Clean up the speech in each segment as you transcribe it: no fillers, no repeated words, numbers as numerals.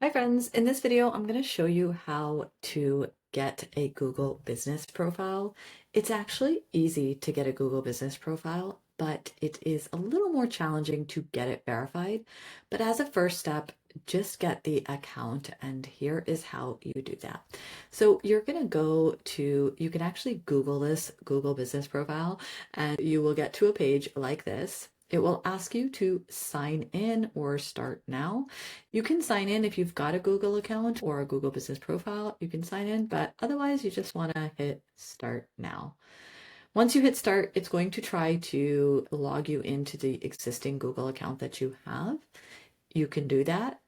Hi friends, in this video I'm going to show you how to get a Google business profile. It's actually easy to get a Google business profile, but it is a little more challenging to get it verified. But as a first step, just get the account, and here is how you do that. So you're going to go to, you can actually Google this Google business profile, and you will get to a page like this. It will ask you to sign in or start now. You can sign in if you've got a Google account or a Google business profile, you can sign in, but otherwise you just want to hit start now. Once you hit start, it's going to try to log you into the existing Google account that you have. You can do that.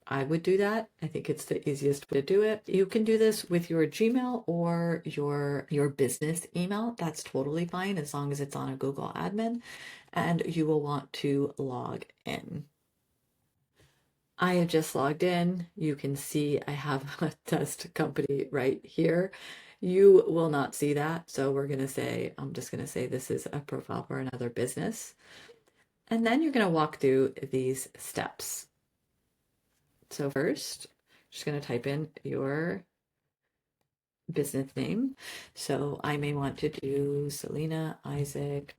I would do that. I think it's the easiest way to do it. You can do this with your Gmail or your business email. That's totally fine as long as it's on a Google admin, and you will want to log in. I have just logged in. You can see I have a test company right here. You will not see that. So I'm just going to say this is a profile for another business. And then you're going to walk through these steps. So first, just going to type in your business name. So I may want to do Selina Eizik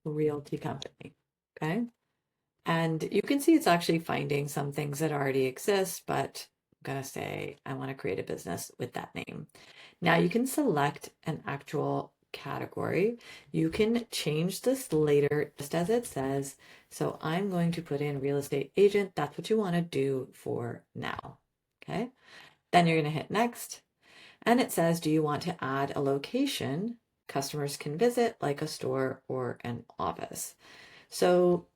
Realty Company. Okay. And you can see it's actually finding some things that already exist, but I'm going to say I want to create a business with that name. Now you can select an actual category. You can change this later, just as it says. So I'm going to put in real estate agent. That's what you want to do for now. Okay. Then you're going to hit next. And it says, do you want to add a location customers can visit, like a store or an office? So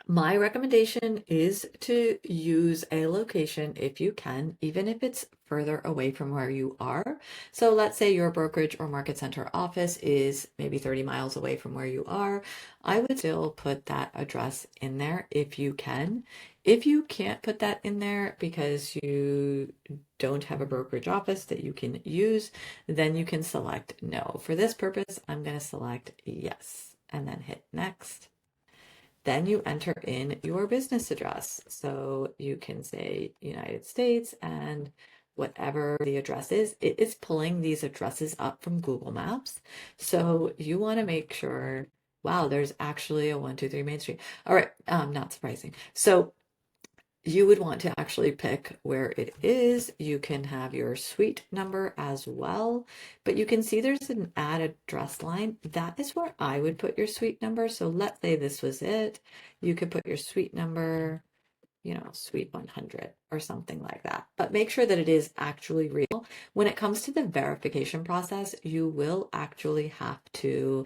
my recommendation is to use a location if you can, even if it's further away from where you are. So let's say your brokerage or market center office is maybe 30 miles away from where you are. I would still put that address in there if you can. If you can't put that in there because you don't have a brokerage office that you can use, then you can select no. For this purpose, I'm going to select yes and then hit next. Then you enter in your business address. So you can say United States and whatever the address is, it is pulling these addresses up from Google Maps. So you want to make sure, wow, there's actually a 123 Main Street. All right, not surprising. So you would want to actually pick where it is. You can have your suite number as well, but you can see there's an add address line. That is where I would put your suite number. So let's say this was it. You could put your suite number, suite 100 or something like that. But make sure that it is actually real. When it comes to the verification process, you will actually have to,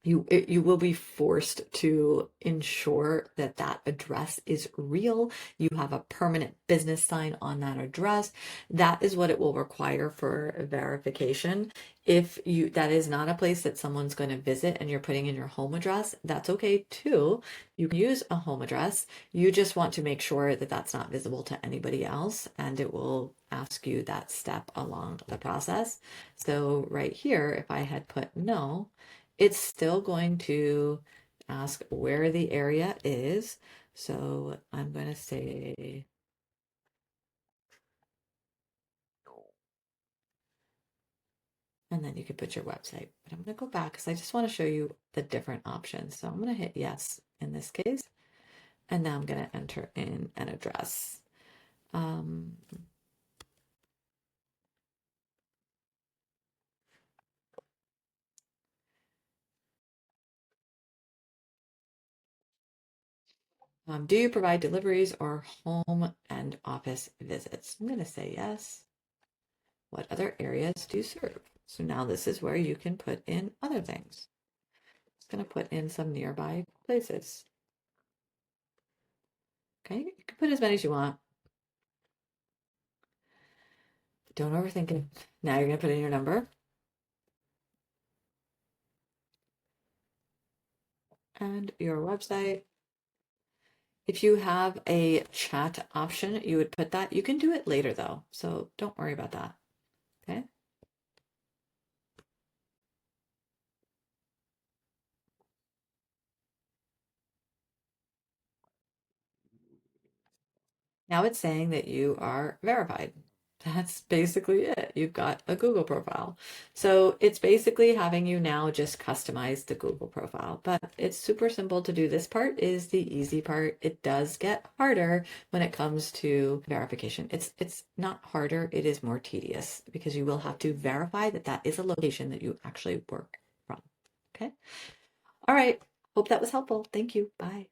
you will be forced to ensure that that address is real. You have a permanent business sign on that address. That is what it will require for verification. If that is not a place that someone's going to visit and you're putting in your home address, that's okay too. You can use a home address. You just want to make sure that that's not visible to anybody else, and it will ask you that step along the process. So right here, if I had put no, it's still going to ask where the area is. So I'm going to say, and then you can put your website. But I'm going to go back because I just want to show you the different options. So I'm going to hit yes in this case, and now I'm going to enter in an address. Um, do you provide deliveries or home and office visits? I'm going to say yes. What other areas do you serve? So now this is where you can put in other things. It's going to put in some nearby places. Okay, you can put as many as you want. Don't overthink it. Now you're going to put in your number and your website. If you have a chat option, you would put that. You can do it later though, so don't worry about that. Okay. Now it's saying that you are verified. That's basically it. You've got a Google profile. So it's basically having you now just customize the Google profile. But it's super simple to do. This part is the easy part. It does get harder when it comes to verification. It's not harder, it is more tedious because you will have to verify that that is a location that you actually work from. Okay. All right. Hope that was helpful. Thank you. Bye.